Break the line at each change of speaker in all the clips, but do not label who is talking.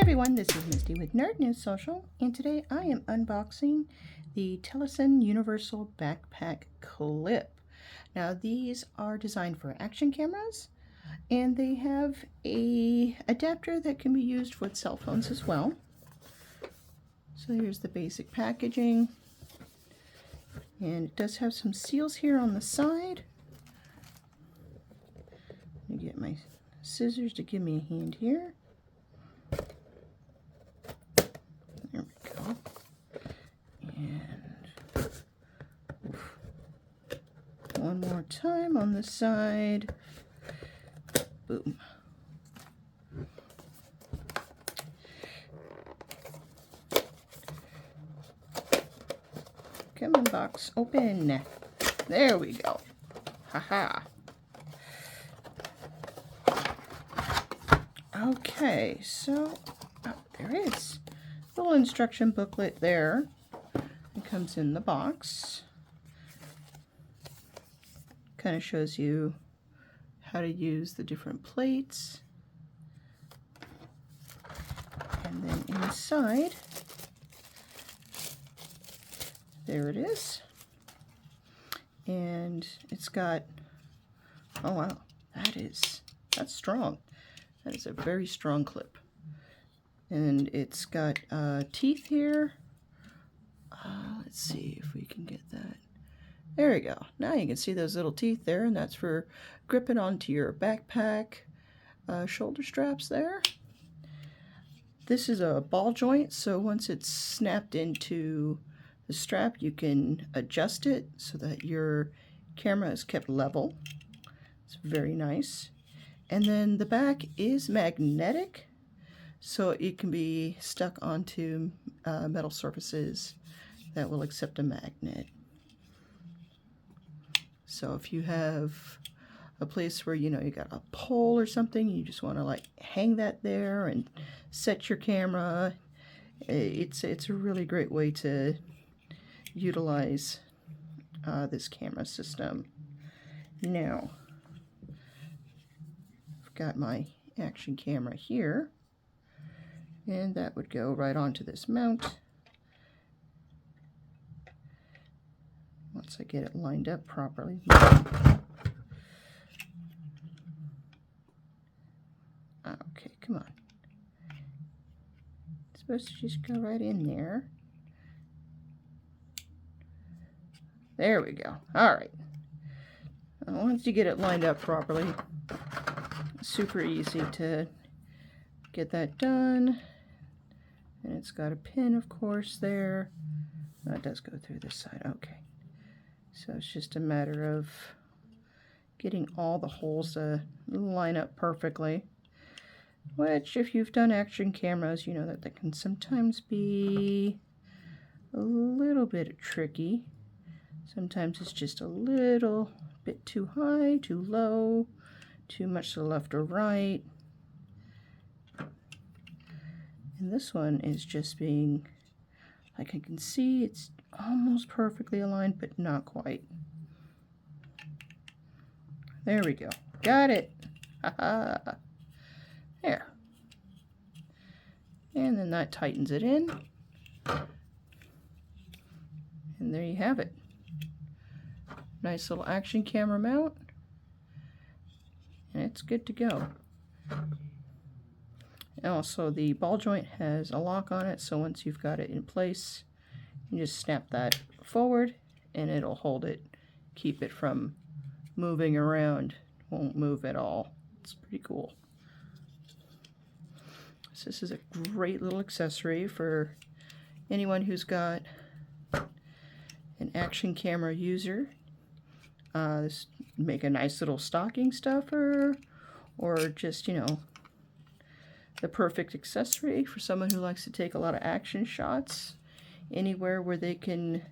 everyone, this is Misty with Nerd News Social, and today I am unboxing the TELESIN Universal Backpack Clip. Now these are designed for action cameras, and they have a adapter that can be used with cell phones as well. So here's the basic packaging, and it does have some seals here on the side. Let me get my scissors to give me a hand here. There we go. And one more time on the side. Boom. Come on, box, open. There we go. Haha. Okay, so there is a little instruction booklet there. It comes in the box. Kind of shows you how to use the different plates. And then inside, there it is. And it's got, oh wow, that's strong. That is a very strong clip. And it's got teeth here. Let's see if we can get that. There we go. Now you can see those little teeth there, and that's for gripping onto your backpack shoulder straps there. This is a ball joint, so once it's snapped into the strap, you can adjust it so that your camera is kept level. It's very nice. And then the back is magnetic, so it can be stuck onto metal surfaces that will accept a magnet. So if you have a place where you got a pole or something, you just want to like hang that there and set your camera, it's a really great way to utilize this camera system. Now I've got my action camera here, and that would go right onto this mount. Once I get it lined up properly. Okay, come on. It's supposed to just go right in there. There we go. All right. Once you get it lined up properly, it's super easy to get that done. And it's got a pin, of course, there. That does go through this side. Okay. So it's just a matter of getting all the holes to line up perfectly. Which, if you've done action cameras, you know that they can sometimes be a little bit tricky. Sometimes it's just a little bit too high, too low, too much to the left or right. And this one is just being, like I can see, it's almost perfectly aligned, but not quite. There we go. Got it. Haha. There. And then that tightens it in. And there you have it. Nice little action camera mount. And it's good to go. And also the ball joint has a lock on it, so once you've got it in place, you just snap that forward and it'll hold it, keep it from moving around. Won't move at all. It's pretty cool. So this is a great little accessory for anyone who's got an action camera user. This make a nice little stocking stuffer, or just the perfect accessory for someone who likes to take a lot of action shots. Anywhere where they can,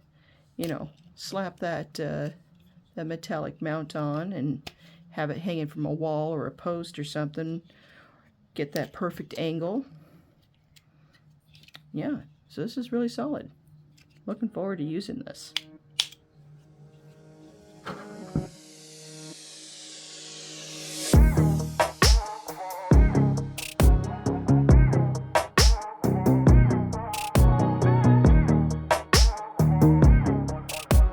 slap that metallic mount on and have it hanging from a wall or a post or something. Get that perfect angle. Yeah, so this is really solid. Looking forward to using this.